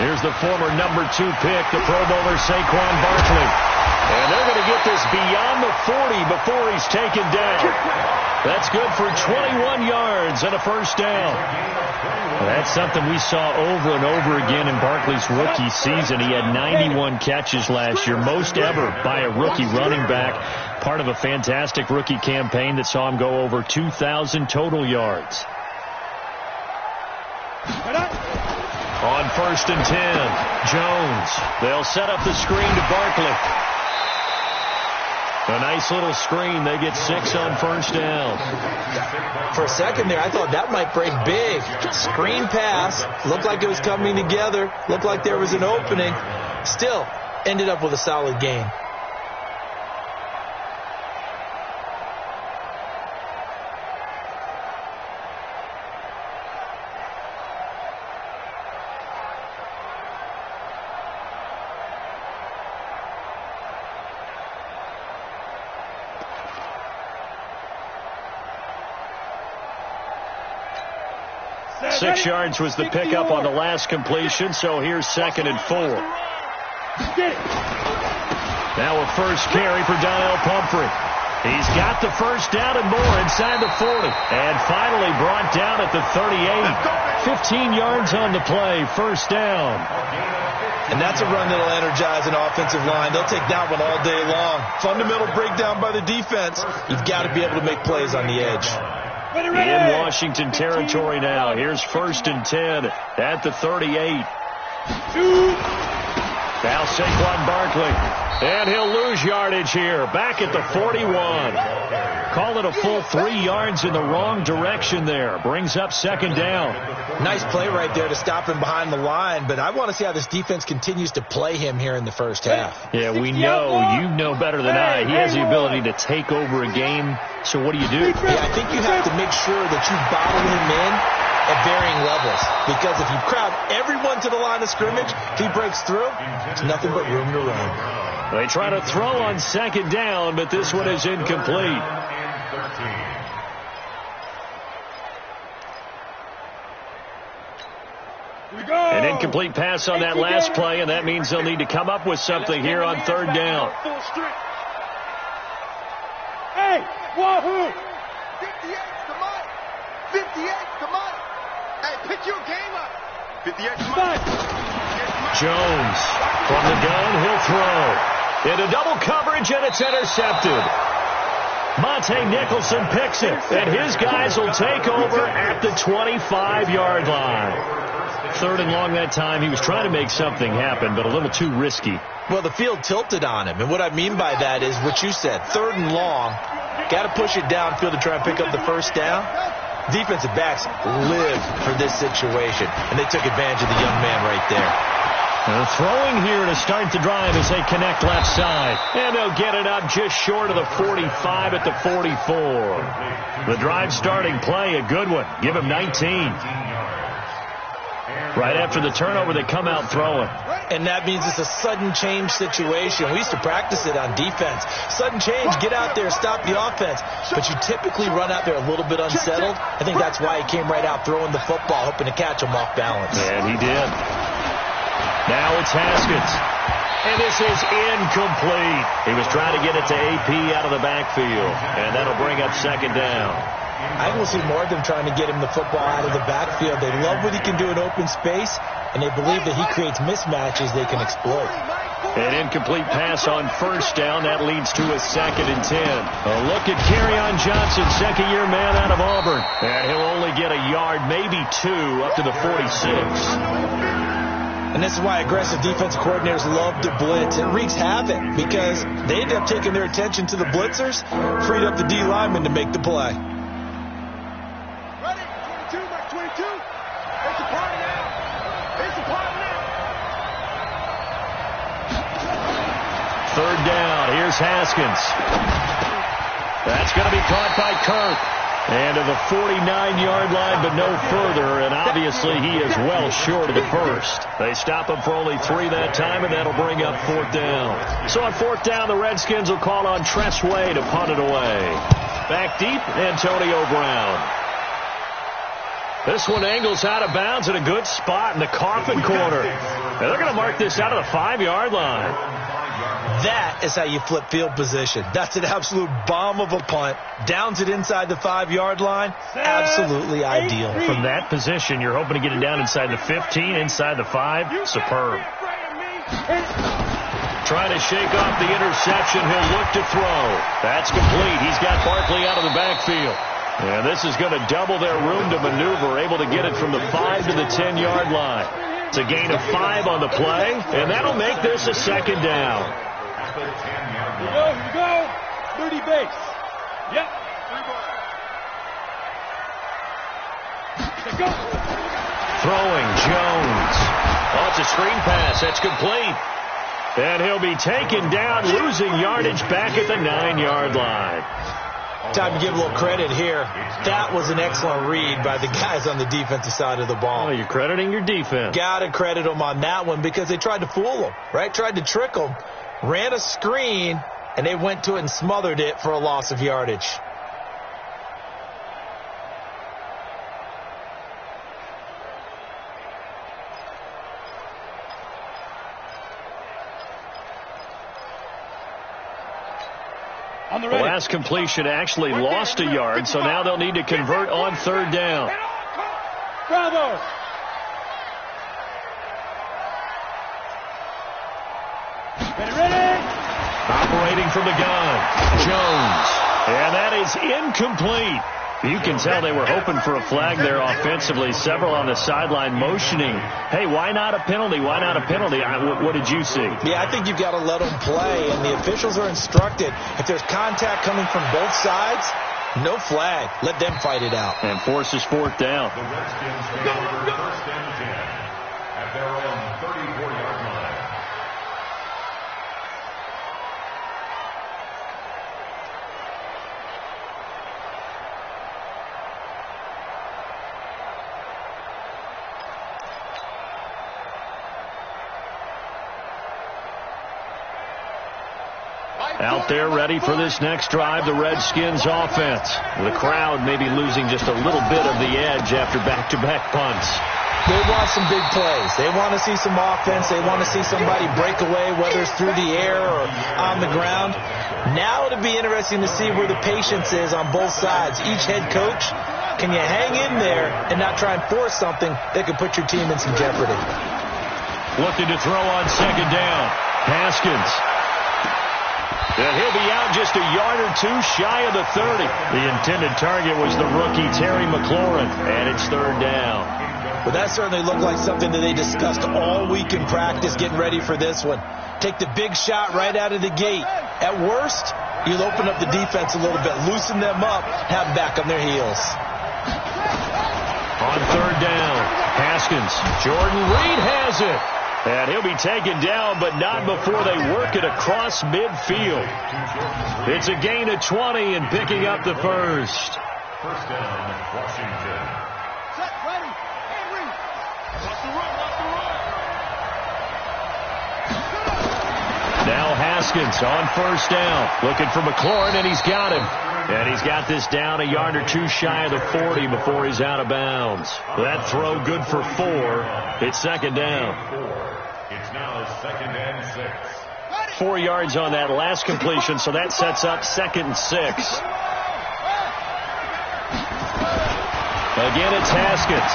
Here's the former number 2 pick, the Pro Bowler Saquon Barkley. And they're going to get this beyond the 40 before he's taken down. That's good for 21 yards and a first down. That's something we saw over and over again in Barkley's rookie season. He had 91 catches last year, most ever by a rookie running back. Part of a fantastic rookie campaign that saw him go over 2,000 total yards. On 1st and 10, Jones. They'll set up the screen to Barkley. A nice little screen. They get 6 on first down. For a second there, I thought that might break big. Screen pass. Looked like it was coming together. Looked like there was an opening. Still, ended up with a solid gain. Six yards was the pickup on the last completion, so here's 2nd and 4. Now a first carry for Donnell Pumphrey. He's got the first down and more inside the 40. And finally brought down at the 38. 15 yards on the play, first down. And that's a run that'll energize an offensive line. They'll take that one all day long. Fundamental breakdown by the defense. You've got to be able to make plays on the edge. In Washington territory now. Here's 1st and 10 at the 38. Now Saquon Barkley. And he'll lose yardage here. Back at the 41. Call it a full 3 yards in the wrong direction there. Brings up 2nd down. Nice play right there to stop him behind the line, but I want to see how this defense continues to play him here in the first half. Yeah, we know, you know better than I, he has the ability to take over a game. So what do you do? Yeah, I think you have to make sure that you bottle him in at varying levels, because if you crowd everyone to the line of scrimmage, if he breaks through, it's nothing but room to run. They try to throw on 2nd down, but this one is incomplete. An incomplete pass on that last play, and that means they'll need to come up with something here on 3rd down. Hey, wahoo! 58, come on! 58, come on! Hey, pick your game up! 58, come on! Jones from the gun, he'll throw. Into double coverage, and it's intercepted. Monte Nicholson picks it, and his guys will take over at the 25-yard line. 3rd and long that time. He was trying to make something happen, but a little too risky. Well, the field tilted on him, and what I mean by that is what you said. 3rd and long, got to push it downfield to try and pick up the first down. Defensive backs live for this situation, and they took advantage of the young man right there. Throwing here to start the drive as they connect left side. And they'll get it up just short of the 45 at the 44. The drive starting play, a good one. Give him 19. Right after the turnover, they come out throwing. And that means it's a sudden change situation. We used to practice it on defense. Sudden change, get out there, stop the offense. But you typically run out there a little bit unsettled. I think that's why he came right out throwing the football, hoping to catch him off balance. And he did. Now it's Haskins. And this is incomplete. He was trying to get it to AP out of the backfield. And that'll bring up 2nd down. I will see more of them trying to get him the football out of the backfield. They love what he can do in open space, and they believe that he creates mismatches they can exploit. An incomplete pass on 1st down. That leads to a 2nd and 10. A look at Kerryon Johnson, 2nd-year man out of Auburn. And he'll only get a yard, maybe 2, up to the 46. And this is why aggressive defensive coordinators love to blitz. It wreaks havoc because they end up taking their attention to the blitzers, freed up the D lineman to make the play. Ready? 22, Mark 22. It's a party now. It's a party now. 3rd down. Here's Haskins. That's going to be caught by Kirk. And to the 49-yard line, but no further. And obviously, he is well short of the first. They stop him for only 3 that time, and that'll bring up 4th down. So on 4th down, the Redskins will call on Tress Way to punt it away. Back deep, Antonio Brown. This one angles out of bounds in a good spot in the coffin corner. And they're going to mark this out of the 5-yard line. That is how you flip field position. That's an absolute bomb of a punt. Downs it inside the 5-yard line. Absolutely ideal. From that position, you're hoping to get it down inside the 15, inside the 5. Superb. Trying to shake off the interception. He'll look to throw. That's complete. He's got Barkley out of the backfield. And this is going to double their room to maneuver, able to get it from the 5 to the 10-yard line. It's a gain of 5 on the play, and that'll make this a second down. Here we go. 30 base. Yep. Let's go. Throwing, Jones. Oh, it's a screen pass. That's complete. And he'll be taken down, losing yardage back at the 9-yard line. Time to give a little credit here. That was an excellent read by the guys on the defensive side of the ball. Oh, you're crediting your defense. Got to credit them on that one because they tried to fool them, right? Tried to trick them. Ran a screen, and they went to it and smothered it for a loss of yardage. The last completion actually lost a yard, so now they'll need to convert on 3rd down. Bravo! Ready? Operating from the gun, Jones. And that is incomplete. You can tell they were hoping for a flag there offensively. Several on the sideline motioning, hey, why not a penalty? Why not a penalty? What did you see? Yeah, I think you've got to let them play, and the officials are instructed. If there's contact coming from both sides, no flag. Let them fight it out. And forces 4th down. The Redskins convert 1st and 10 at their own 34-yard line. Out there ready for this next drive, the Redskins offense. The crowd maybe losing just a little bit of the edge after back-to-back punts. They want some big plays. They want to see some offense. They want to see somebody break away, whether it's through the air or on the ground. Now it'll be interesting to see where the patience is on both sides. Each head coach, can you hang in there and not try and force something that could put your team in some jeopardy? Looking to throw on 2nd down. Haskins. And he'll be out just a yard or 2 shy of the 30. The intended target was the rookie Terry McLaurin, and it's 3rd down. But that certainly looked like something that they discussed all week in practice, getting ready for this one. Take the big shot right out of the gate. At worst, you'll open up the defense a little bit, loosen them up, have them back on their heels. On 3rd down, Haskins. Jordan Reed has it. And he'll be taken down, but not before they work it across midfield. It's a gain of 20 and picking up the 1st. 1st down, Washington. Set, ready. Henry. Watch the run, Now Haskins on 1st down. Looking for McLaurin, and he's got him. And he's got this down a yard or 2 shy of the 40 before he's out of bounds. That throw good for 4. It's 2nd down. It's now 2nd and 6. 4 yards on that last completion, so that sets up 2nd and 6. Again, it's Haskins.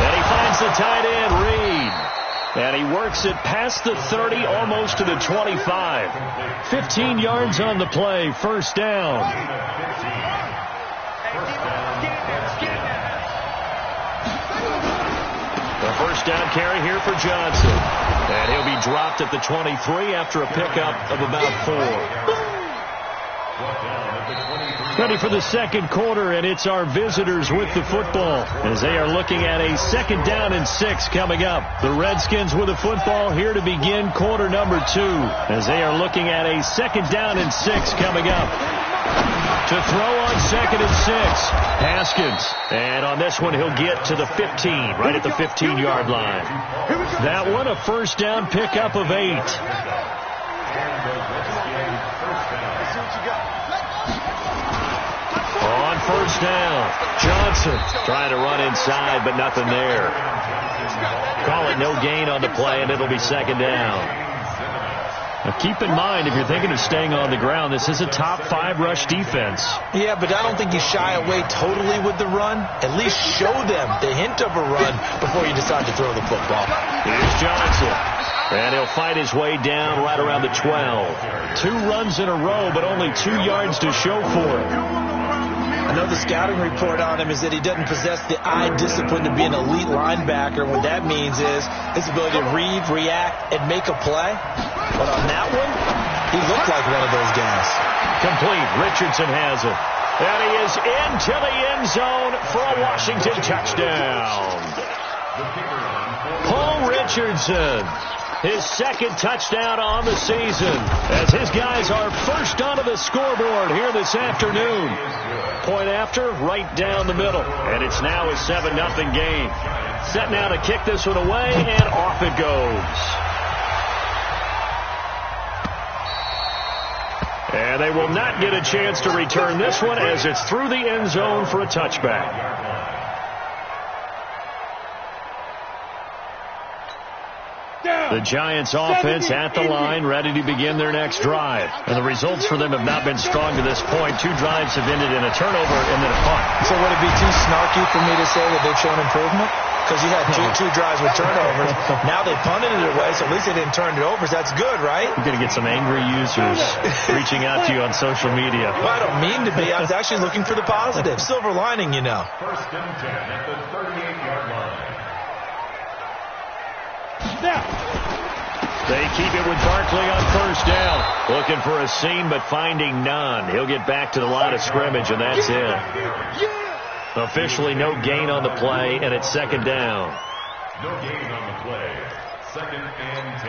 And he finds the tight end, Reed. And he works it past the 30, almost to the 25. 15 yards on the play, 1st down. The 1st down carry here for Johnson. And he'll be dropped at the 23 after a pickup of about 4. Ready for the 2nd quarter, and it's our visitors with the football as they are looking at a 2nd down and 6 coming up. The Redskins with the football here to begin quarter number 2 as they are looking at a 2nd down and 6 coming up. To throw on 2nd and 6, Haskins. And on this one, he'll get to the 15, right at the 15-yard line. That one, a 1st down pickup of 8. On first down. Johnson trying to run inside, but nothing there. Call it no gain on the play, and it'll be second down. Now keep in mind, if you're thinking of staying on the ground, this is a top 5 rush defense. Yeah, but I don't think you shy away totally with the run. At least show them the hint of a run before you decide to throw the football. Here's Johnson. And he'll fight his way down right around the 12. 2 runs in a row, but only 2 yards to show for it. I know the scouting report on him is that he doesn't possess the eye discipline to be an elite linebacker. What that means is his ability to read, react, and make a play. But on that one, he looked like one of those guys. Complete. Richardson has it. And he is into the end zone for a Washington touchdown. Paul Richardson. His second touchdown on the season as his guys are first onto the scoreboard here this afternoon. Point after, right down the middle. And it's now a 7-0 game. Set now to kick this one away, and off it goes. And they will not get a chance to return this one as it's through the end zone for a touchback. The Giants offense at the line, ready to begin their next drive. And the results for them have not been strong to this point. 2 drives have ended in a turnover and then a punt. So would it be too snarky for me to say that they've shown improvement? Because you had two drives with turnovers. Now they punted it away, so at least they didn't turn it over. So that's good, right? You're going to get some angry users reaching out to you on social media. Well, I don't mean to be. I was actually looking for the positive. Silver lining, you know. First and 10 at the 38-yard line. They keep it with Barkley on first down. Looking for a seam, but finding none. He'll get back to the line of scrimmage, and that's it. Officially no gain on the play, and it's second down. No gain on the play. Second and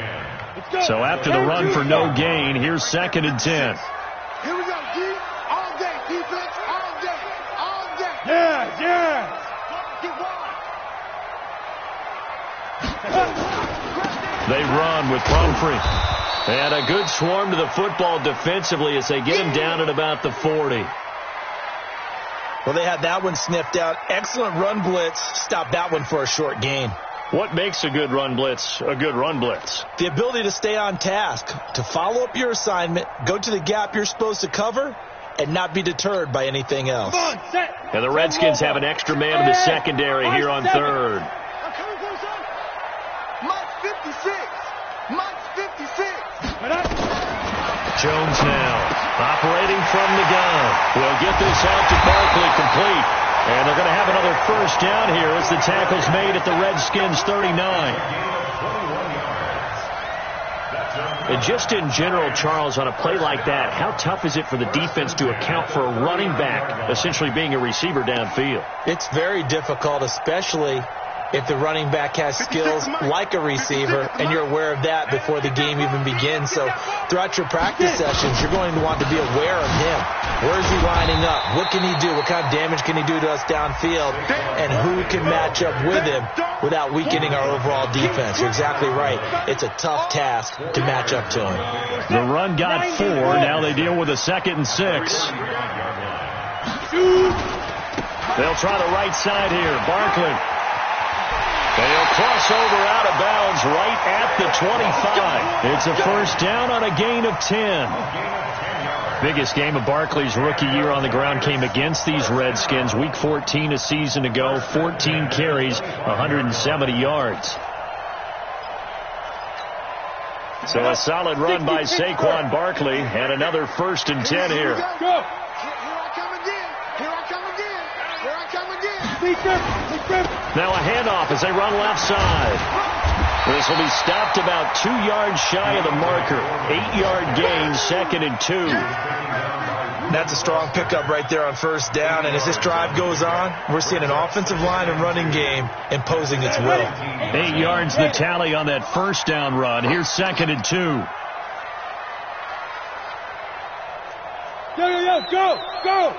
10. So after the run for no gain, here's second and 10. Here we go, D. All day. Defense, all day. All day. Yeah. Get They run with Pumphrey. And a good swarm to the football defensively as they get him down at about the 40. Well, they had that one sniffed out. Excellent run blitz. Stop that one for a short gain. What makes a good run blitz a good run blitz? The ability to stay on task, to follow up your assignment, go to the gap you're supposed to cover, and not be deterred by anything else. And the Redskins have an extra man in the secondary here on third. Mike's 56. Mike's 56. Jones now operating from the gun. Will get this out to Barkley, complete. And they're going to have another first down here as the tackle's made at the Redskins 39. And just in general, Charles, on a play like that, how tough is it for the defense to account for a running back essentially being a receiver downfield? It's very difficult, especially if the running back has skills like a receiver, and you're aware of that before the game even begins. So throughout your practice sessions, you're going to want to be aware of him. Where is he lining up? What can he do? What kind of damage can he do to us downfield? And who can match up with him without weakening our overall defense? You're exactly right. It's a tough task to match up to him. The run got 4. Now they deal with a 2nd and 6. They'll try the right side here. Barkley. They'll cross over out of bounds right at the 25. It's a first down on a gain of 10. Biggest game of Barkley's rookie year on the ground came against these Redskins. Week 14 a season ago, 14 carries, 170 yards. So a solid run by Saquon Barkley and another first and 10 here. Now a handoff as they run left side. This will be stopped about 2 yards shy of the marker. 8-yard gain, 2nd and 2. That's a strong pickup right there on first down. And as this drive goes on, we're seeing an offensive line and running game imposing its will. 8 yards the tally on that first down run. Here's 2nd and 2. Go!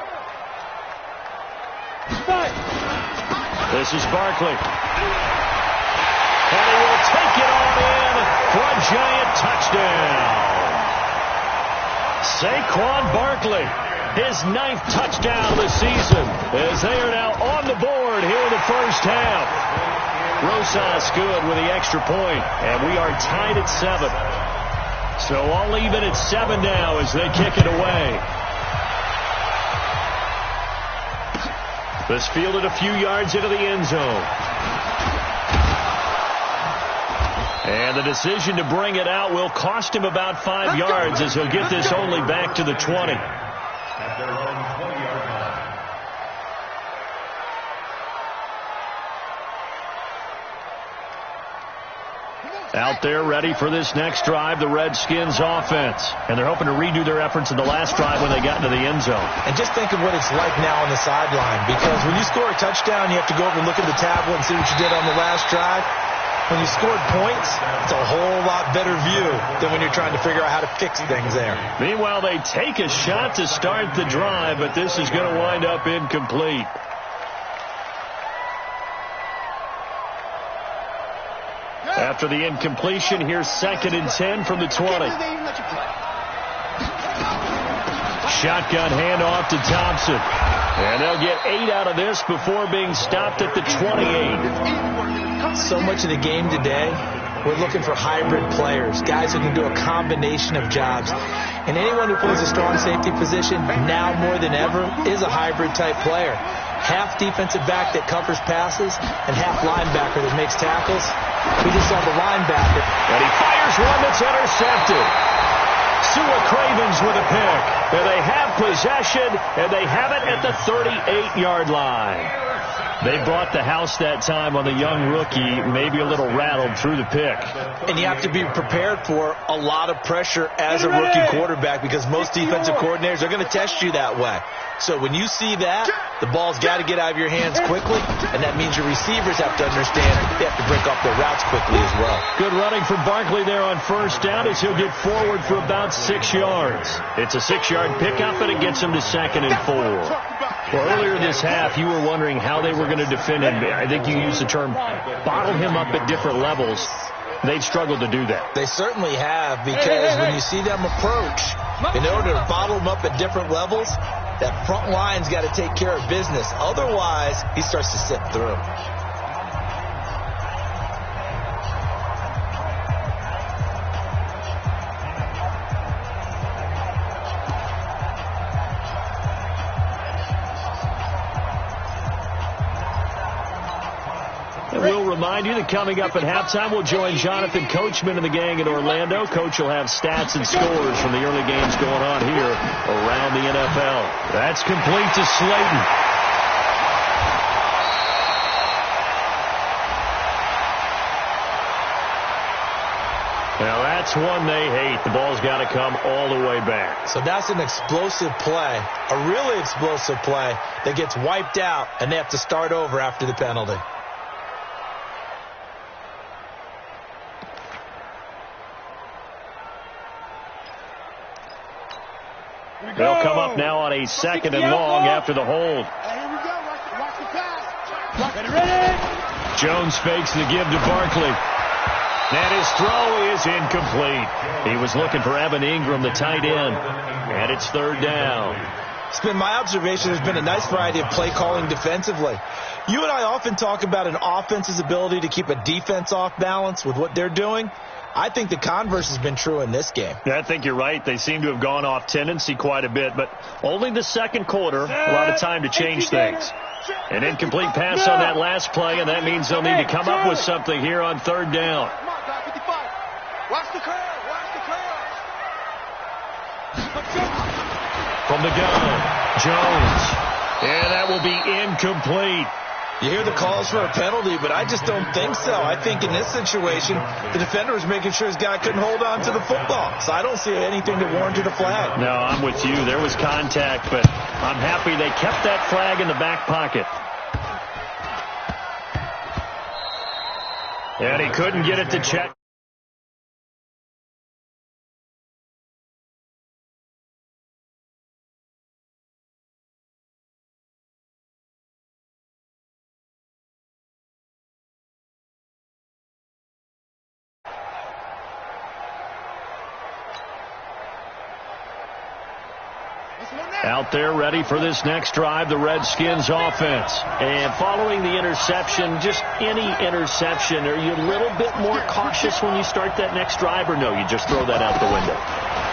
This is Barkley. And he will take it on in for a giant touchdown. Saquon Barkley his 9th touchdown of the season, as they are now on the board here in the first half. Rosas good with the extra point, and we are tied at 7. So all even at 7 now as they kick it away. This fielded a few yards into the end zone. And the decision to bring it out will cost him about 5 yards as he'll get this only back to the 20. At their own 20-yard line. Out there ready for this next drive, the Redskins offense. And they're hoping to redo their efforts in the last drive when they got into the end zone. And just think of what it's like now on the sideline, because when you score a touchdown, you have to go over and look at the tablet and see what you did on the last drive. When you scored points, it's a whole lot better view than when you're trying to figure out how to fix things there. Meanwhile, they take a shot to start the drive, but this is going to wind up incomplete. After the incompletion, here's 2nd and 10 from the 20. Shotgun handoff to Thompson. And they'll get 8 out of this before being stopped at the 28. So much of the game today, we're looking for hybrid players, guys who can do a combination of jobs. And anyone who plays a strong safety position, now more than ever, is a hybrid-type player. Half defensive back that covers passes and half linebacker that makes tackles. We just saw the linebacker. And he fires one that's intercepted. Sua Cravens with a pick. And they have possession, and they have it at the 38-yard line. They brought the house that time on the young rookie, maybe a little rattled through the pick. And you have to be prepared for a lot of pressure as a rookie quarterback, because most defensive coordinators are going to test you that way. So when you see that, the ball's got to get out of your hands quickly, and that means your receivers have to understand they have to break off their routes quickly as well. Good running from Barkley there on first down as he'll get forward for about 6 yards. It's a 6-yard pickup, and it gets him to 2nd and 4. Well, earlier this half, you were wondering how they were going to defend him. I think you used the term bottle him up at different levels. They've struggled to do that. They certainly have, because when you see them approach, in order to bottle them up at different levels, that front line's got to take care of business. Otherwise, he starts to slip through. We'll remind you that coming up at halftime, we'll join Jonathan Coachman and the gang in Orlando. Coach will have stats and scores from the early games going on here around the NFL. That's complete to Slayton. Now that's one they hate. The ball's got to come all the way back. So that's an explosive play, a really explosive play that gets wiped out, and they have to start over after the penalty. They'll come up now on a 2nd and long after the hold. Here we go. Watch the pass. Ready? Jones fakes the give to Barkley. And his throw is incomplete. He was looking for Evan Ingram, the tight end. And it's 3rd down. It's been my observation there's been a nice variety of play calling defensively. You and I often talk about an offense's ability to keep a defense off balance with what they're doing. I think the converse has been true in this game. Yeah, I think you're right. They seem to have gone off tendency quite a bit, but only the second quarter, a lot of time to change things. An incomplete pass on that last play, and that means they'll need to come up with something here on 3rd down. Come on, guy, 55. Watch the curve. Watch the curve. From the gun, Jones. And that will be incomplete. You hear the calls for a penalty, but I just don't think so. I think in this situation, the defender was making sure his guy couldn't hold on to the football. So I don't see anything that warranted a flag. No, I'm with you. There was contact, but I'm happy they kept that flag in the back pocket. And he couldn't get it to check. Out there ready for this next drive, the Redskins offense. And following the interception, just any interception, are you a little bit more cautious when you start that next drive, or no, you just throw that out the window?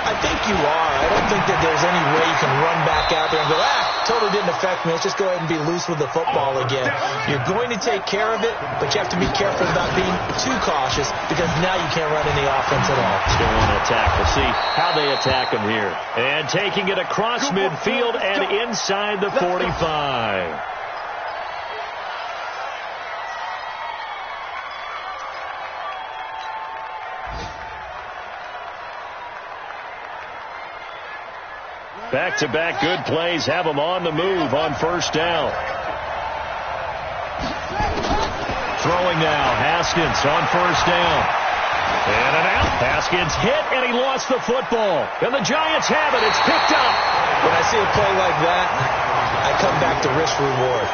I think you are. I don't think that there's any way you can run back out there and go, totally didn't affect me. Let's just go ahead and be loose with the football again. You're going to take care of it, but you have to be careful about being too cautious because now you can't run any offense at all. Still want to attack. We'll see how they attack him here. And taking it across midfield and inside the 45. Back-to-back good plays have them on the move on first down. Throwing now, Haskins on first down. And an out. Haskins hit, and he lost the football. And the Giants have it. It's picked up. When I see a play like that, I come back to risk-reward.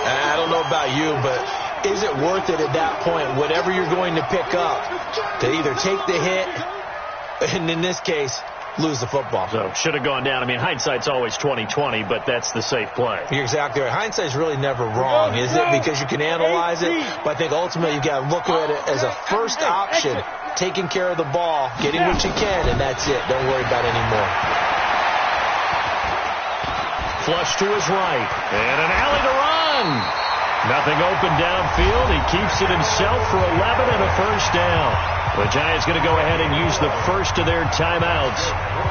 I don't know about you, but is it worth it at that point, whatever you're going to pick up, to either take the hit, and in this case, lose the football? So should have gone down. I mean, hindsight's always 20/20, but that's the safe play. You're exactly right. Hindsight's really never wrong, is it? Because you can analyze it, but I think ultimately you've got to look at it as a first option, taking care of the ball, getting what you can, and that's it. Don't worry about it anymore. Flush to his right, and an alley to run. Nothing open downfield. He keeps it himself for 11 and a first down. The Giants going to go ahead and use the first of their timeouts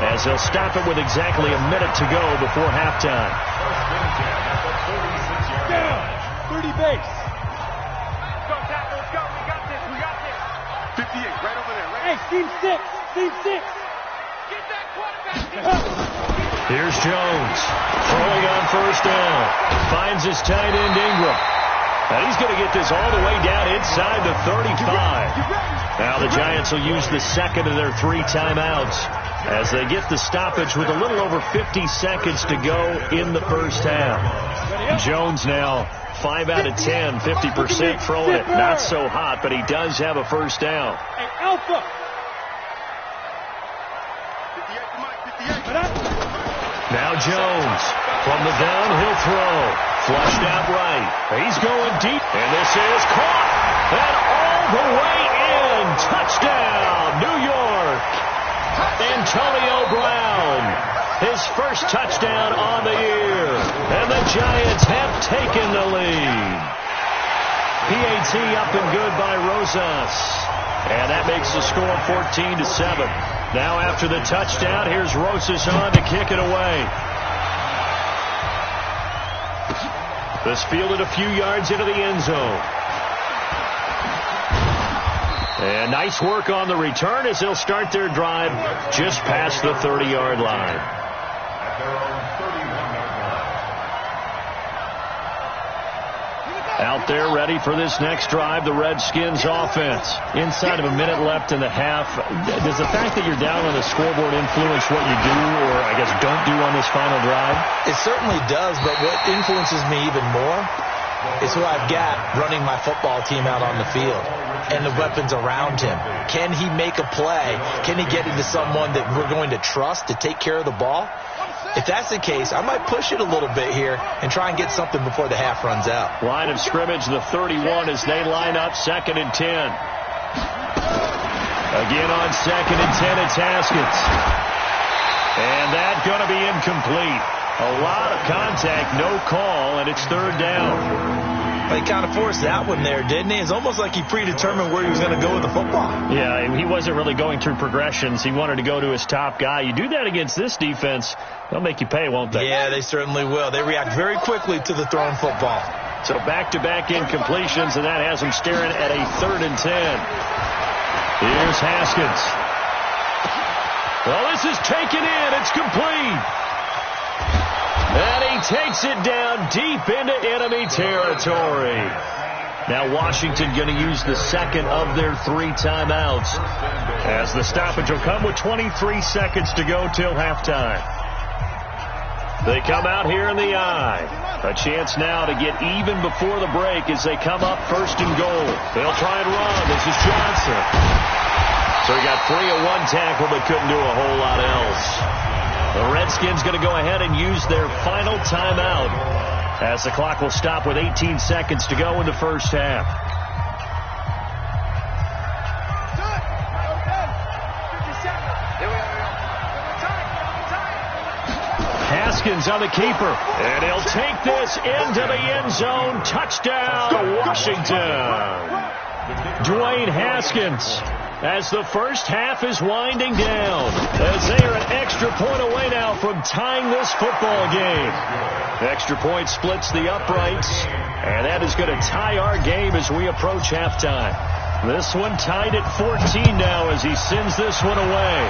as they'll stop it with exactly a minute to go before halftime. Down. 30 base. Go, Tackle. Let's go. We got this. We got this. 58, right over there. Right. Hey, team 6. Team 6. Get that quarterback. Here's Jones throwing on first down. Finds his tight end Ingram. And he's going to get this all the way down inside the 35. Now the Giants will use the second of their 3 timeouts as they get the stoppage with a little over 50 seconds to go in the first half. Jones now 5 out of 10, 50% throwing it. Not so hot, but he does have a first down. Hey, Alpha. 58. Now Jones from the gun, he'll throw. Flushed out right. He's going deep. And this is caught. And all the way in. Touchdown, New York. Antonio Brown. His first touchdown on the year. And the Giants have taken the lead. PAT up and good by Rosas. And that makes the score 14-7. Now after the touchdown, here's Rosas on to kick it away. This fielded a few yards into the end zone. And nice work on the return as they'll start their drive just past the 30-yard line. Out there ready for this next drive, the Redskins offense. Inside of a minute left in the half. Does the fact that you're down on the scoreboard influence what you do, or I guess don't do on this final drive? It certainly does, but what influences me even more is who I've got running my football team out on the field and the weapons around him. Can he make a play? Can he get into someone that we're going to trust to take care of the ball? If that's the case, I might push it a little bit here and try and get something before the half runs out. Line of scrimmage, the 31 as they line up 2nd and 10. Again on 2nd and 10, it's Haskins. And that's going to be incomplete. A lot of contact, no call, and it's 3rd down. He kind of forced that one there, didn't he? It's almost like he predetermined where he was going to go with the football. Yeah, he wasn't really going through progressions. He wanted to go to his top guy. You do that against this defense, they'll make you pay, won't they? Yeah, they certainly will. They react very quickly to the thrown football. So back-to-back incompletions, and that has them staring at a 3rd and 10. Here's Haskins. Well, this is taken in. It's complete. And he takes it down deep into enemy territory. Now Washington going to use the second of their 3 timeouts as the stoppage will come with 23 seconds to go till halftime. They come out here in the eye. A chance now to get even before the break as they come up 1st and goal. They'll try and run. This is Johnson. So he got 3 of 1 tackle but couldn't do a whole lot else. The Redskins going to go ahead and use their final timeout as the clock will stop with 18 seconds to go in the first half. Haskins on the keeper, and he'll take this into the end zone. Touchdown, Washington. Dwayne Haskins, as the first half is winding down, as they are an extra point away now from tying this football game. The extra point splits the uprights, and that is going to tie our game as we approach halftime. This one tied at 14 now as he sends this one away.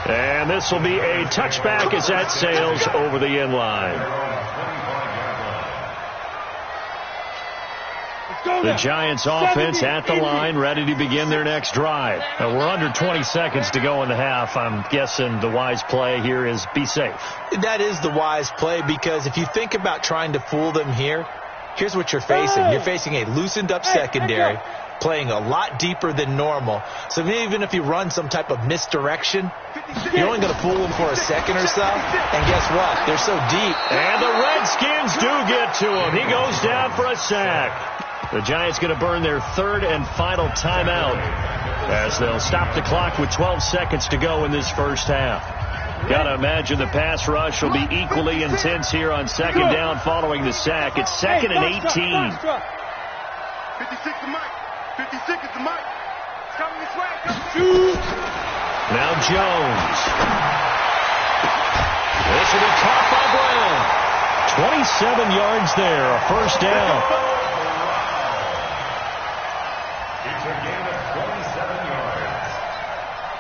And this will be a touchback as that sails over the end line. The Giants offense at the line, ready to begin their next drive. We're under 20 seconds to go in the half. I'm guessing the wise play here is be safe. That is the wise play, because if you think about trying to fool them here, here's what you're facing. You're facing a loosened up secondary, playing a lot deeper than normal. So even if you run some type of misdirection, you're only going to fool them for a second or so. And guess what? They're so deep. And the Redskins do get to him. He goes down for a sack. The Giants going to burn their third and final timeout as they'll stop the clock with 12 seconds to go in this first half. Got to imagine the pass rush will be equally intense here on second down following the sack. It's second and 18. 56 to Mike. 56 is the Mike. It's coming this way. Now Jones. This will be caught by Brown. 27 yards there, a first down. It's a gain of 27 yards.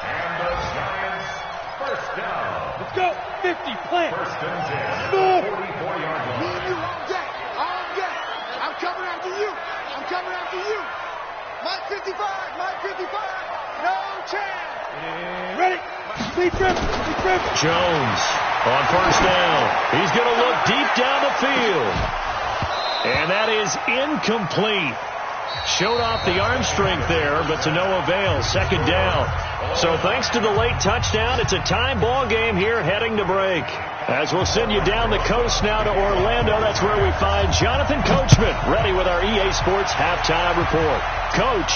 And the Giants first down. Let's go. 50, plant. First and 10. 44-yard line. Me and you all day. All day. I'm coming after you. I'm coming after you. Mike 55. Mike 55. No chance. And ready. Speed trip. Speed trip. Jones on first down. He's going to look deep down the field. And that is incomplete. Showed off the arm strength there, but to no avail. Second down. So thanks to the late touchdown, it's a time ball game here heading to break. As we'll send you down the coast now to Orlando, that's where we find Jonathan Coachman, ready with our EA Sports halftime report. Coach.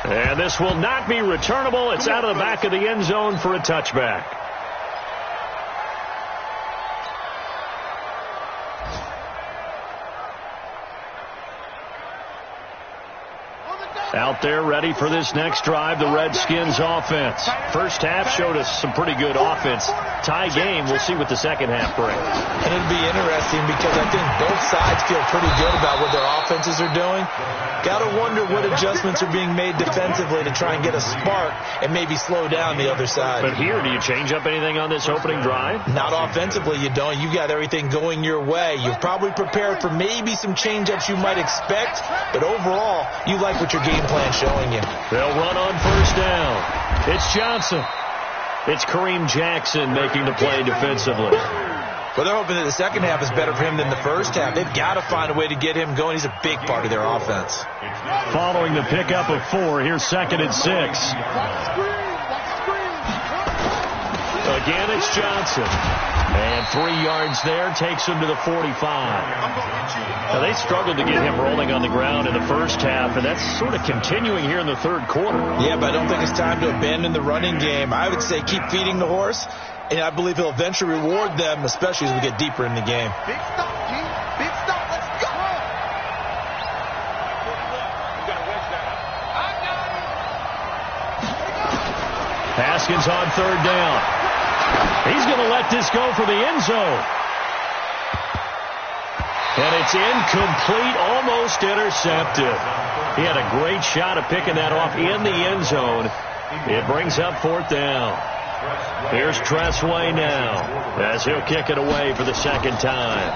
And this will not be returnable. It's out of the back of the end zone for a touchback. Out there ready for this next drive, the Redskins offense. First half showed us some pretty good offense. Tie game, we'll see what the second half brings. And it'll be interesting because I think both sides feel pretty good about what their offenses are doing. Got to wonder what adjustments are being made defensively to try and get a spark and maybe slow down the other side. But here, do you change up anything on this opening drive? Not offensively, you don't. You got everything going your way. You've probably prepared for maybe some change-ups you might expect, but overall, you like what your game plan showing you. They'll run on first down. It's Johnson. It's Kareem Jackson making the play defensively. Well, they're hoping that the second half is better for him than the first half. They've got to find a way to get him going. He's a big part of their offense. Following the pickup of 4, here's second and 6. Again, it's Johnson. And 3 yards there takes him to the 45. Now, they struggled to get him rolling on the ground in the first half, and that's sort of continuing here in the third quarter. Yeah, but I don't think it's time to abandon the running game. I would say keep feeding the horse, and I believe he'll eventually reward them, especially as we get deeper in the game. Big stop, G. Big stop. Let's go. Haskins on third down. He's going to let this go for the end zone. And it's incomplete, almost intercepted. He had a great shot of picking that off in the end zone. It brings up fourth down. Here's Tressway now as he'll kick it away for the second time.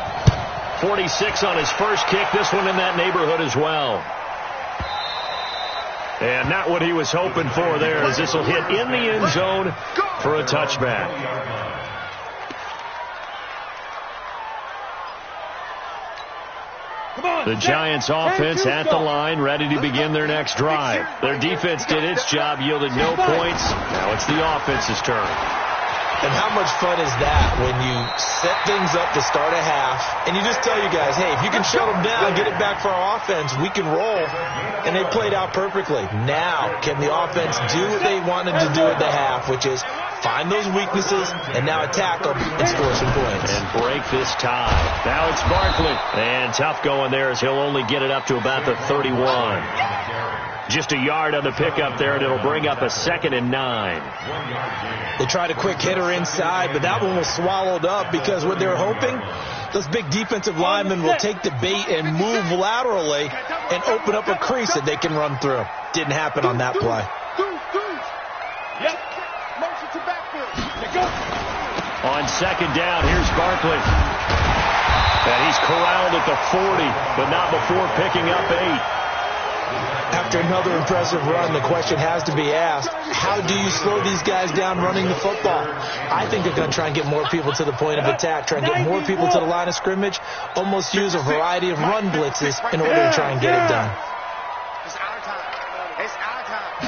46 on his first kick. This one in that neighborhood as well. And not what he was hoping for there, as this will hit in the end zone for a touchback. The Giants offense at the line, ready to begin their next drive. Their defense did its job, yielded no points. Now it's the offense's turn. And how much fun is that when you set things up to start a half and you just tell you guys, hey, if you can shut them down, get it back for our offense, we can roll. And they played out perfectly. Now, can the offense do what they wanted to do at the half, which is find those weaknesses and now attack them and score some points. And break this tie. Now it's Barkley. And tough going there as he'll only get it up to about the 31. Just a yard on the pickup there, and it'll bring up a 2nd and 9. They tried a quick hitter inside, but that one was swallowed up because what they're hoping, those big defensive linemen will take the bait and move laterally and open up a crease that they can run through. Didn't happen on that play. Yep. Motion to backfield. Go. On 2nd down, here's Barkley. And he's corralled at the 40, but not before picking up 8. After another impressive run, the question has to be asked, how do you slow these guys down running the football? I think they're going to try and get more people to the point of attack, try and get more people to the line of scrimmage, almost use a variety of run blitzes in order to try and get it done. It's our time. It's our time.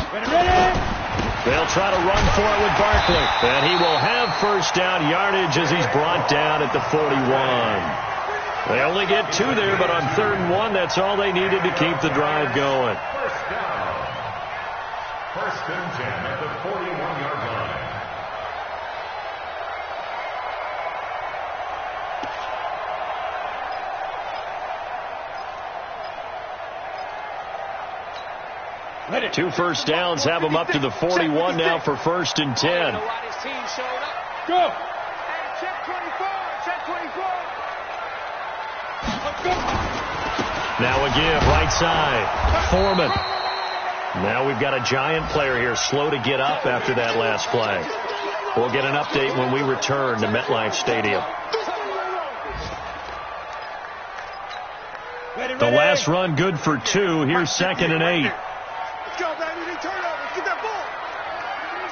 They'll try to run for it with Barkley. And he will have first down yardage as he's brought down at the 41. They only get 2 there, but on 3rd and 1, that's all they needed to keep the drive going. First down. 1st and 10 at the 41-yard line. Ready. 2 first downs have them up to the 41 now for 1st and 10. Go. Check 24. Check 24. Let's go. Now a give, right side. Foreman. Now we've got a Giant player here, slow to get up after that last play. We'll get an update when we return to MetLife Stadium. The last run good for 2. Here's 2nd and 8. Let's go, baby. They turn over. Let's get that ball.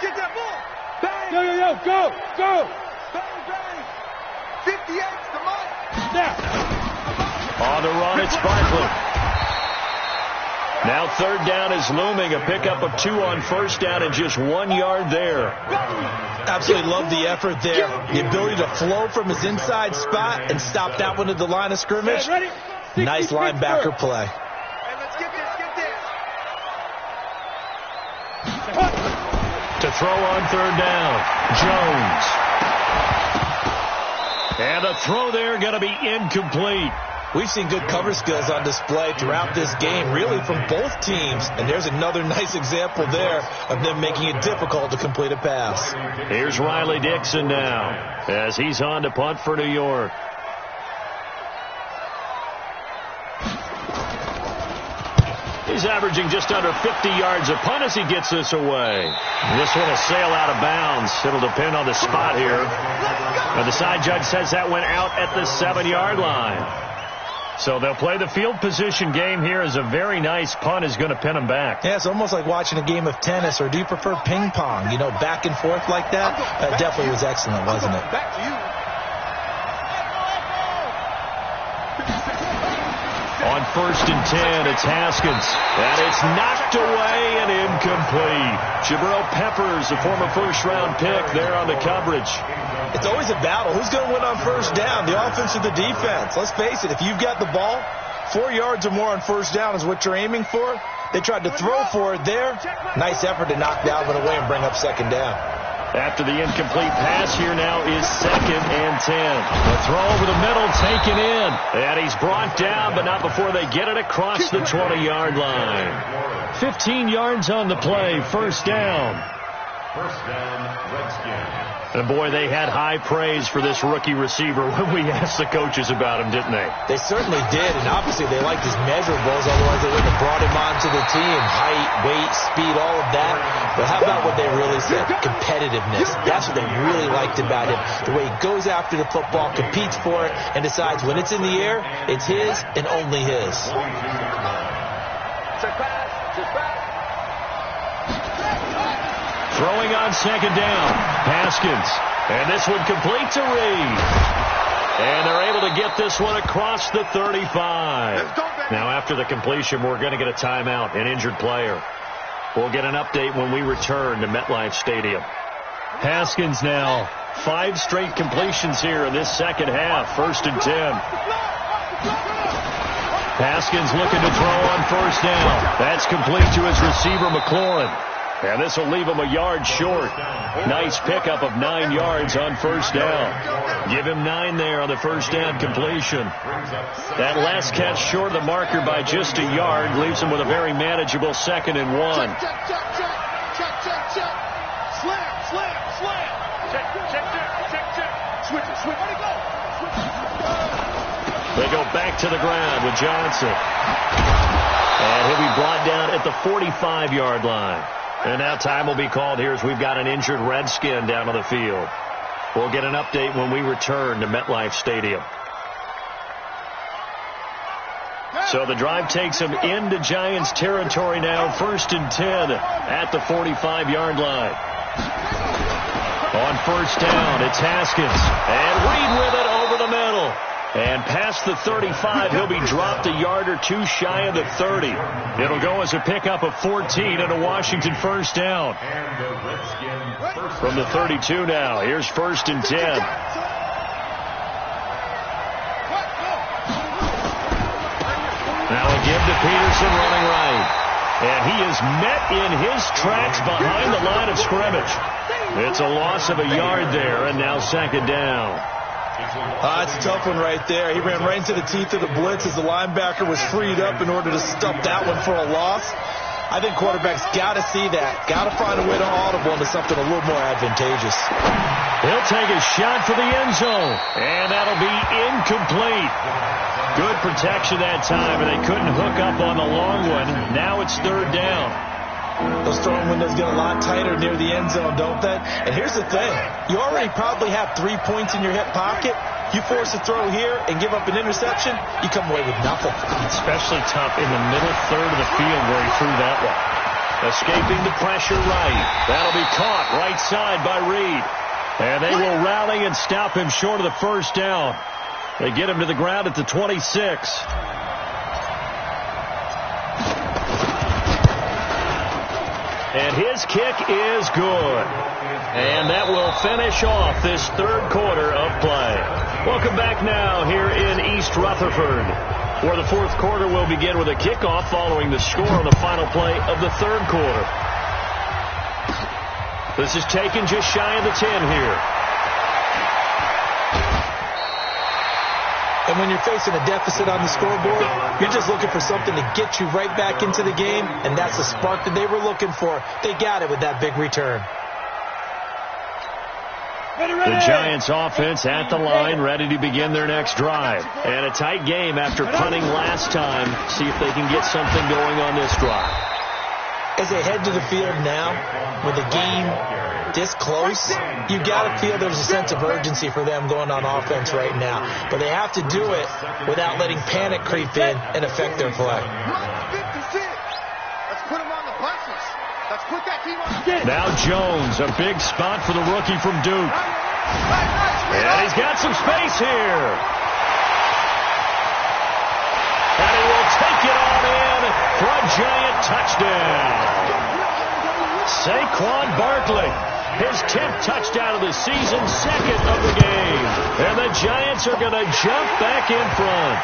Get that ball. Bang. Yo, go, go. Bang, bang. 58's the mark. Now. On the run, it's Barkley. Now 3rd down is looming. A pickup of 2 on 1st down and just 1 yard there. Absolutely love the effort there. The ability to flow from his inside spot and stop that one at the line of scrimmage. Nice linebacker play. Hey, let's get this. Get this. To throw on 3rd down, Jones. And a throw there going to be incomplete. We've seen good cover skills on display throughout this game, really from both teams. And there's another nice example there of them making it difficult to complete a pass. Here's Riley Dixon now as he's on to punt for New York. He's averaging just under 50 yards a punt as he gets this away. This one will sail out of bounds. It'll depend on the spot here. But the side judge says that went out at the 7-yard line. So they'll play the field position game here as a very nice punt is going to pin them back. Yeah, it's almost like watching a game of tennis, or do you prefer ping pong? You know, back and forth like that? That definitely was excellent, wasn't it? Back to you. On 1st and 10, it's Haskins. And it's knocked away and incomplete. Jabril Peppers, a former first-round pick there on the coverage. It's always a battle. Who's going to win on 1st down, the offense or the defense? Let's face it, if you've got the ball, 4 yards or more on 1st down is what you're aiming for. They tried to throw for it there. Nice effort to knock that one away and bring up 2nd down. After the incomplete pass, here now is 2nd and 10. The throw over the middle taken in. And he's brought down, but not before they get it across the 20-yard line. 15 yards on the play, 1st down. 1st down, Redskins. And boy, they had high praise for this rookie receiver when we asked the coaches about him, didn't they? They certainly did, and obviously they liked his measurables, otherwise they wouldn't have brought him onto the team. Height, weight, speed, all of that. But how about what they really said? Competitiveness. That's what they really liked about him. The way he goes after the football, competes for it, and decides when it's in the air, it's his and only his. Throwing on 2nd down, Haskins. And this one completes a read. And they're able to get this one across the 35. Now, after the completion, we're going to get a timeout, an injured player. We'll get an update when we return to MetLife Stadium. Haskins now, 5 straight completions here in this second half. 1st and 10. Haskins looking to throw on 1st down. That's complete to his receiver, McLaurin. And this will leave him a yard short. Nice pickup of 9 yards on 1st down. Give him 9 there on the 1st down completion. That last catch short of the marker by just a yard leaves him with a very manageable 2nd and 1. Check. Slam. Check. Switch it. Where'd he go? They go back to the ground with Johnson. And he'll be brought down at the 45-yard line. And now time will be called here as we've got an injured Redskin down on the field. We'll get an update when we return to MetLife Stadium. So the drive takes them into Giants territory now. 1st and 10 at the 45-yard line. On 1st down, it's Haskins. And Reed with it over the middle. And past the 35, he'll be dropped a yard or 2 shy of the 30. It'll go as a pickup of 14 and a Washington 1st down. From the 32 now, here's 1st and 10. Now a give to Peterson running right. And he is met in his tracks behind the line of scrimmage. It's a loss of a yard there, and now 2nd down. It's a tough one right there. He ran right into the teeth of the blitz as the linebacker was freed up in order to stop that one for a loss. I think quarterbacks got to see that. Got to find a way to audible into something a little more advantageous. He'll take a shot for the end zone, and that'll be incomplete. Good protection that time, and they couldn't hook up on the long one. Now it's 3rd down. Those throwing windows get a lot tighter near the end zone, don't they? And here's the thing. You already probably have 3 points in your hip pocket. You force a throw here and give up an interception, you come away with nothing. Especially tough in the middle third of the field where he threw that one. Escaping the pressure right. That'll be caught right side by Reed. And they will rally and stop him short of the 1st down. They get him to the ground at the 26. And his kick is good. And that will finish off this 3rd quarter of play. Welcome back now here in East Rutherford, where the 4th quarter will begin with a kickoff following the score on the final play of the 3rd quarter. This is taken just shy of the 10 here. And when you're facing a deficit on the scoreboard, you're just looking for something to get you right back into the game, and that's the spark that they were looking for. They got it with that big return. The Giants offense at the line, ready to begin their next drive. And a tight game after punting last time. See if they can get something going on this drive. As they head to the field now, with the game this close, you got to feel there's a sense of urgency for them going on offense right now. But they have to do it without letting panic creep in and affect their play. Let's put them on the buses. Let's put that team on the Now Jones, a big spot for the rookie from Duke. And he's got some space here. And he will take it on in for a Giant touchdown. Saquon Barkley, his 10th touchdown of the season, 2nd of the game. And the Giants are going to jump back in front.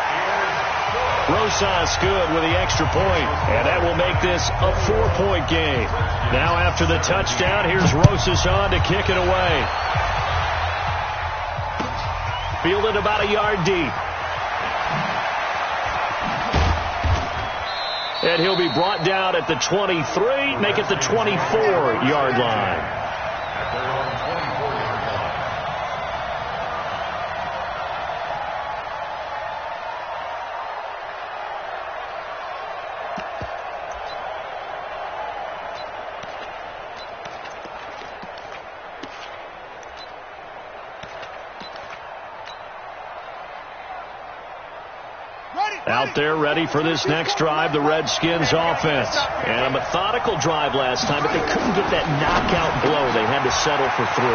Rosas good with the extra point, and that will make this a 4-point game. Now after the touchdown, here's Rosas on to kick it away. Fielded about a yard deep. And he'll be brought down at the 23, make it the 24-yard line. Out there ready for this next drive, the Redskins offense. And a methodical drive last time, but they couldn't get that knockout blow. They had to settle for 3.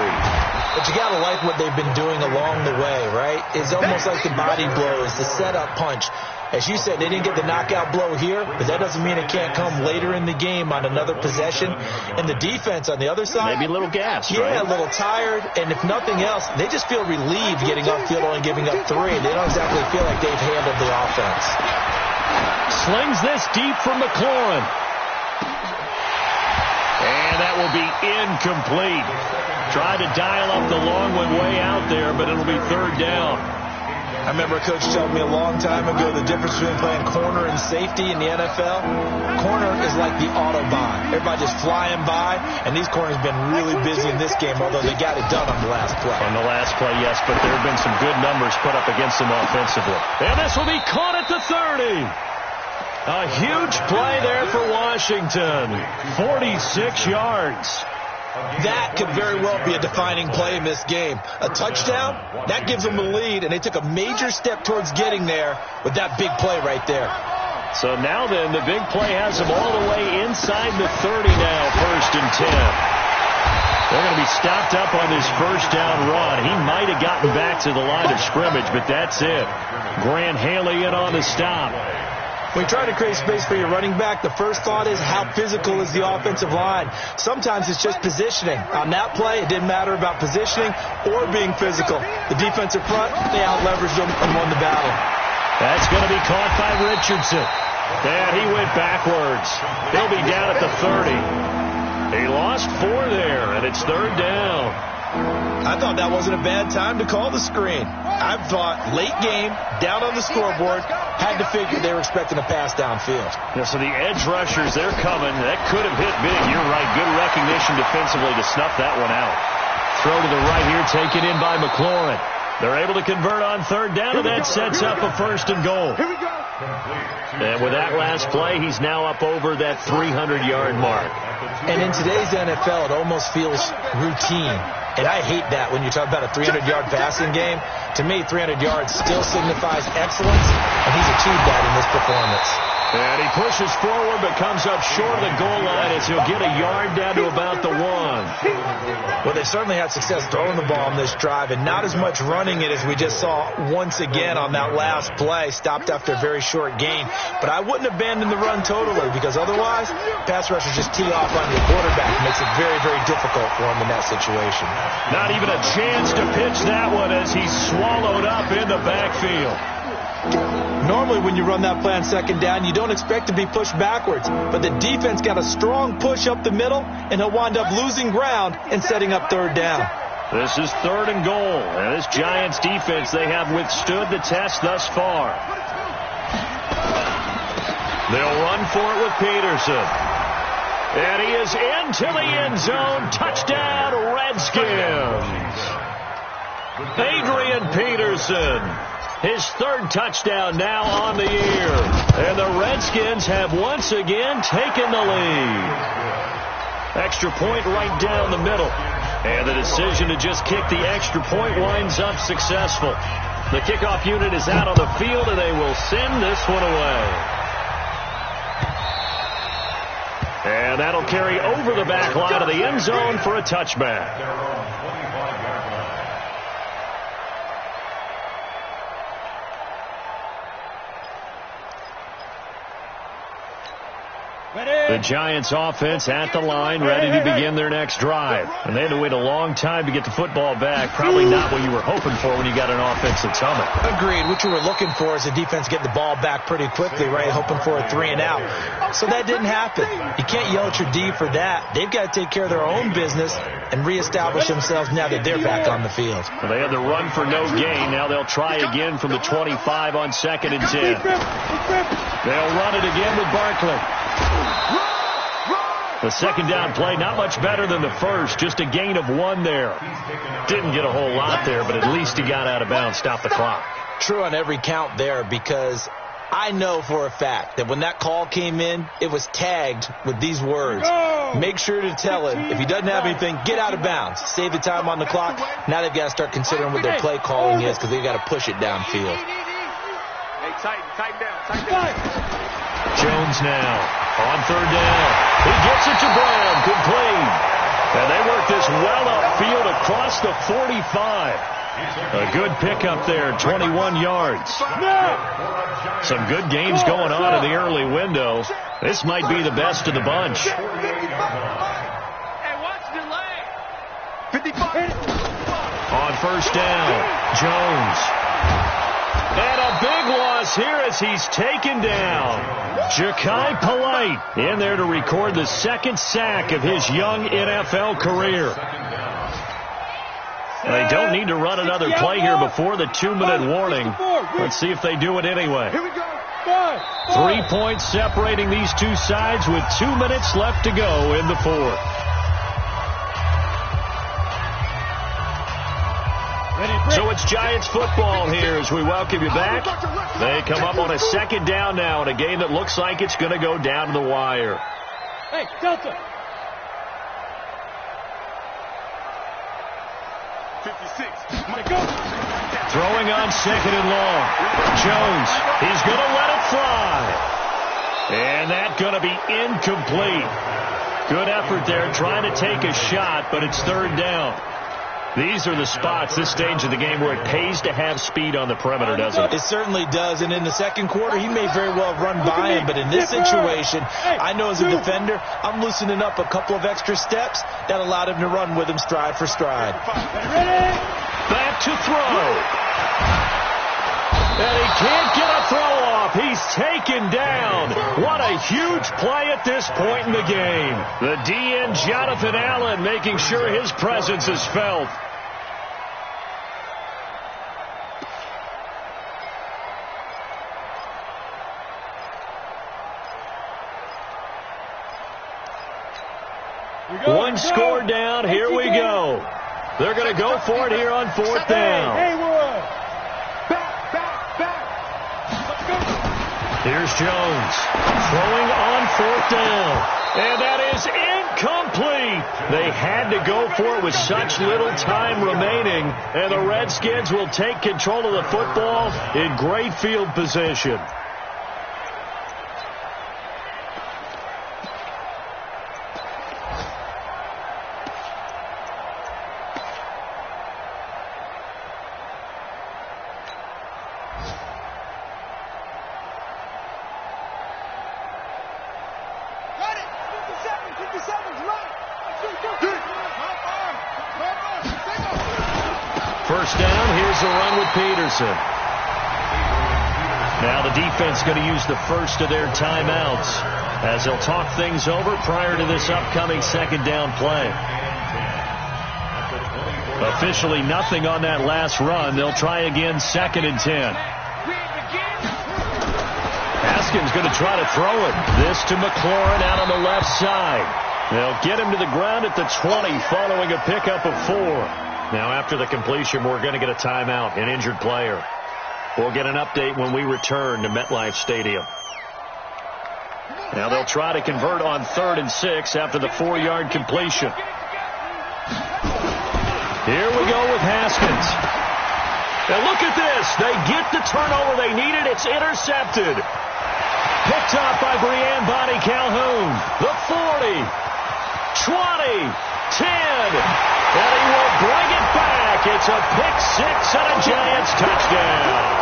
But you got to like what they've been doing along the way, right? It's almost like the body blows, the setup punch. As you said, they didn't get the knockout blow here, but that doesn't mean it can't come later in the game on another possession. And the defense on the other side, maybe a little gassed, yeah, right? A little tired. And if nothing else, they just feel relieved getting upfield only giving up 3. They don't exactly feel like they've handled the offense. Slings this deep for McLaurin. And that will be incomplete. Tried to dial up the long one way out there, but it'll be 3rd down. I remember a coach telling me a long time ago the difference between playing corner and safety in the NFL. Corner is like the Autobahn. Everybody just flying by, and these corners have been really busy in this game, although they got it done on the last play. On the last play, yes, but there have been some good numbers put up against them offensively. And this will be caught at the 30. A huge play there for Washington. 46 yards. That could very well be a defining play in this game. A touchdown, that gives them the lead, and they took a major step towards getting there with that big play right there. So now then, the big play has them all the way inside the 30 now, 1st and 10. They're going to be stopped up on this 1st down run. He might have gotten back to the line of scrimmage, but that's it. Grant Haley in on the stop. When you try to create space for your running back, the first thought is how physical is the offensive line. Sometimes it's just positioning. On that play, it didn't matter about positioning or being physical. The defensive front, they out-leveraged them and won the battle. That's going to be caught by Richardson. And he went backwards. He'll be down at the 30. He lost 4 there, and it's 3rd down. I thought that wasn't a bad time to call the screen. I thought late game, down on the scoreboard, had to figure they were expecting a pass downfield. Yeah, so the edge rushers, they're coming. That could have hit big. You're right. Good recognition defensively to snuff that one out. Throw to the right here, taken in by McLaurin. They're able to convert on 3rd down, and that sets up a 1st and goal. Here we go. And with that last play, he's now up over that 300-yard mark. And in today's NFL, it almost feels routine. And I hate that when you talk about a 300-yard passing game. To me, 300 yards still signifies excellence, and he's achieved that in this performance. And he pushes forward but comes up short of the goal line as he'll get a yard down to about the 1. Well, they certainly had success throwing the ball on this drive, and not as much running it as we just saw once again on that last play. Stopped after a very short gain. But I wouldn't abandon the run totally, because otherwise, pass rushers just tee off on your quarterback. It makes it very, very difficult for him in that situation. Not even a chance to pitch that one as he's swallowed up in the backfield. Normally when you run that play on 2nd down, you don't expect to be pushed backwards. But the defense got a strong push up the middle, and he'll wind up losing ground and setting up 3rd down. This is 3rd and goal. And this Giants defense, they have withstood the test thus far. They'll run for it with Peterson. And he is into the end zone. Touchdown, Redskins. Adrian Peterson. His 3rd touchdown now on the year. And the Redskins have once again taken the lead. Extra point right down the middle. And the decision to just kick the extra point winds up successful. The kickoff unit is out on the field, and they will send this one away. And that'll carry over the back line of the end zone for a touchback. The Giants offense at the line, ready to begin their next drive. And they had to wait a long time to get the football back. Probably not what you were hoping for when you got an offense that's humming. Agreed. What you were looking for is the defense getting the ball back pretty quickly, right? Hoping for a 3 and out. So that didn't happen. You can't yell at your D for that. They've got to take care of their own business and reestablish themselves now that they're back on the field. Well, they had the run for no gain. Now they'll try again from the 25 on 2nd and 10. They'll run it again with Barkley. The 2nd down play, not much better than the first. Just a gain of 1 there. Didn't get a whole lot there, but at least he got out of bounds, stopped the clock. True on every count there, because I know for a fact that when that call came in, it was tagged with these words. Make sure to tell him, if he doesn't have anything, get out of bounds. Save the time on the clock. Now they've got to start considering what their play calling is, because they've got to push it downfield. Tighten down. Jones now on third down. He gets it to Brown. Complete. And they work this well upfield across the 45. A good pickup there, 21 yards. Some good games going on in the early window. This might be the best of the bunch. Hey, watch delay. 55. On first down, Jones. And a big loss here as he's taken down. Ja'Kai Polite in there to record the second sack of his young NFL career. They don't need to run another play here before the 2-minute warning. Let's see if they do it anyway. Here we go. 3 points separating these two sides with 2 minutes left to go in the fourth. So it's Giants football here as we welcome you back. They come up on a second down now in a game that looks like it's going to go down to the wire. Hey, Delta. 56. Throwing on second and long. Jones, he's going to let it fly. And that's going to be incomplete. Good effort there trying to take a shot, but it's third down. These are the spots, this stage of the game, where it pays to have speed on the perimeter, doesn't it? It certainly does. And in the second quarter, he may very well run by him. But in this situation, I know as a defender, I'm loosening up a couple of extra steps that allowed him to run with him stride for stride. Back to throw. And he can't get a throw off. He's taken down. What a huge play at this point in the game. The DN, Jonathan Allen, making sure his presence is felt. One score down. Here we go. They're going to go for it here on fourth down. Here's Jones throwing on fourth down. And that is incomplete. They had to go for it with such little time remaining. And the Redskins will take control of the football in great field position. First down, here's the run with Peterson. Now the defense going to use the first of their timeouts as they'll talk things over prior to this upcoming second down play. Officially nothing on that last run. They'll try again, 2nd and 10. Haskins going to try to throw it. This to McLaurin out on the left side. They'll get him to the ground at the 20 following a pickup of 4. Now, after the completion, we're going to get a timeout, an injured player. We'll get an update when we return to MetLife Stadium. Now, they'll try to convert on 3rd and 6 after the 4-yard completion. Here we go with Haskins. And look at this. They get the turnover they needed. It's intercepted. Picked up by Brianne Bonnie Calhoun. The 40, 20, 10. And he will bring it back. It's a pick 6 and a Giants touchdown.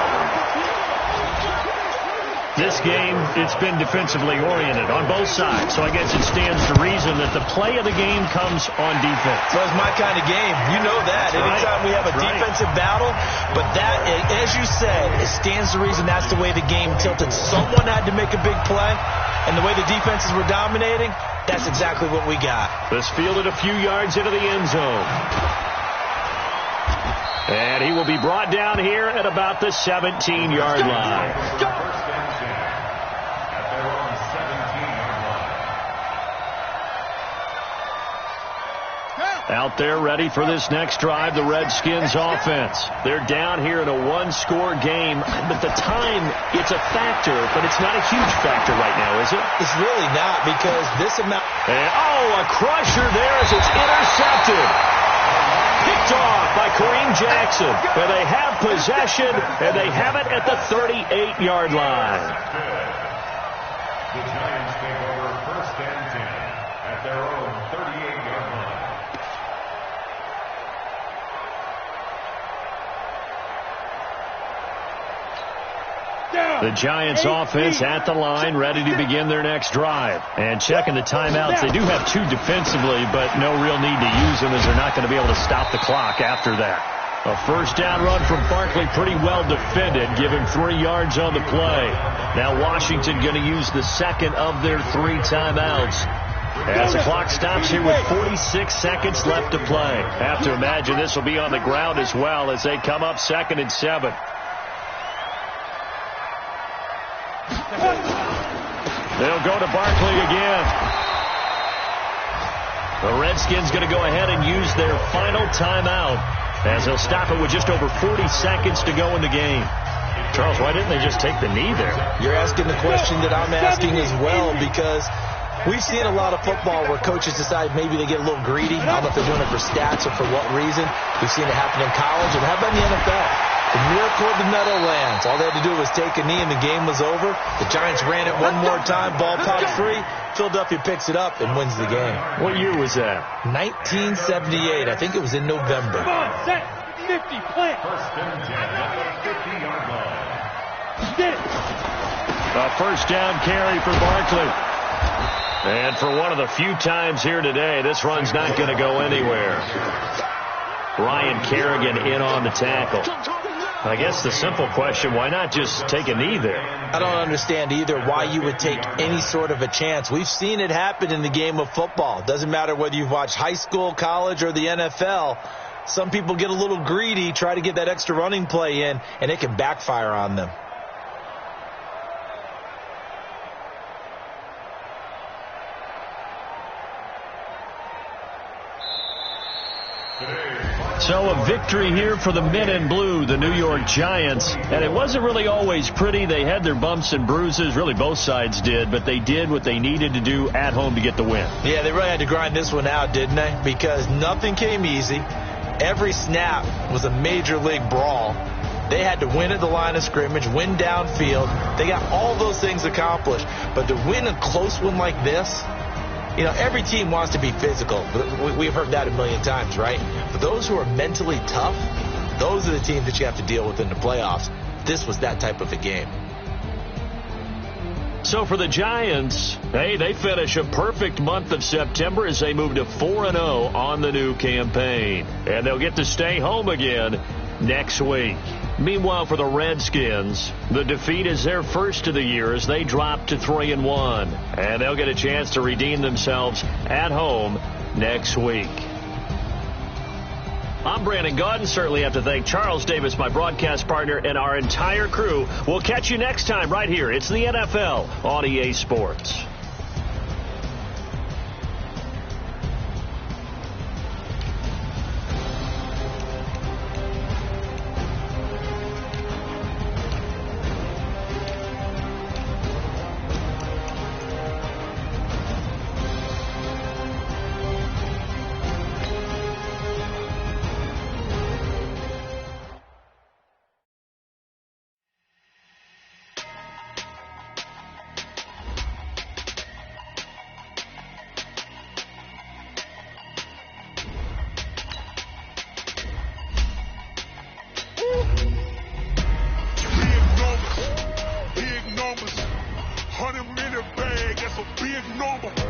This game, it's been defensively oriented on both sides. So I guess it stands to reason that the play of the game comes on defense. So it's my kind of game. You know that. Anytime we have a defensive battle. But that, as you said, it stands to reason that's the way the game tilted. Someone had to make a big play. And the way the defenses were dominating, that's exactly what we got. This fielded a few yards into the end zone. And he will be brought down here at about the 17-yard line. Out there ready for this next drive, the Redskins offense. They're down here in a one-score game, but the time, it's a factor, but it's not a huge factor right now, is it? It's really not, because this amount... And, oh, a crusher there as it's intercepted. Pick picked off by Kareem Jackson. And they have possession, and they have it at the 38-yard line. The Giants take over 1st and 10 at their own 38-yard line. The Giants offense at the line, ready to begin their next drive. And checking the timeouts. They do have 2 defensively, but no real need to use them as they're not going to be able to stop the clock after that. A first down run from Barkley, pretty well defended. Give him 3 yards on the play. Now Washington going to use the second of their 3 timeouts. As the clock stops here with 46 seconds left to play. Have to imagine this will be on the ground as well as they come up 2nd and 7. They'll go to Barkley again. The Redskins going to go ahead and use their final timeout as they'll stop it with just over 40 seconds to go in the game. Charles, why didn't they just take the knee there? You're asking the question that I'm asking as well, because we've seen a lot of football where coaches decide maybe they get a little greedy. I don't know if they're doing it for stats or for what reason. We've seen it happen in college, and how about in the NFL? The miracle of the Meadowlands. All they had to do was take a knee and the game was over. The Giants ran it one more time. Ball popped free. Philadelphia picks it up and wins the game. What year was that? 1978. I think it was in November. Come on, set. 50, plant. 1st and 10 at the 50-yard line. Get it. A first down carry for Barkley. And for one of the few times here today, this run's not going to go anywhere. Ryan Kerrigan in on the tackle. I guess the simple question, why not just take a knee there? I don't understand either why you would take any sort of a chance. We've seen it happen in the game of football. Doesn't matter whether you've watched high school, college, or the NFL. Some people get a little greedy, try to get that extra running play in, and it can backfire on them. So a victory here for the men in blue, the New York Giants. And it wasn't really always pretty. They had their bumps and bruises. Really, both sides did. But they did what they needed to do at home to get the win. Yeah, they really had to grind this one out, didn't they? Because nothing came easy. Every snap was a major league brawl. They had to win at the line of scrimmage, win downfield. They got all those things accomplished. But to win a close one like this, you know, every team wants to be physical. We've heard that a million times, right? But those who are mentally tough, those are the teams that you have to deal with in the playoffs. This was that type of a game. So for the Giants, hey, they finish a perfect month of September as they move to 4-0 on the new campaign. And they'll get to stay home again next week. Meanwhile, for the Redskins, the defeat is their first of the year as they drop to 3-1. And they'll get a chance to redeem themselves at home next week. I'm Brandon Gaudin. Certainly have to thank Charles Davis, my broadcast partner, and our entire crew. We'll catch you next time right here. It's the NFL on EA Sports. Big numbers, 100 minute bag, that's a big number.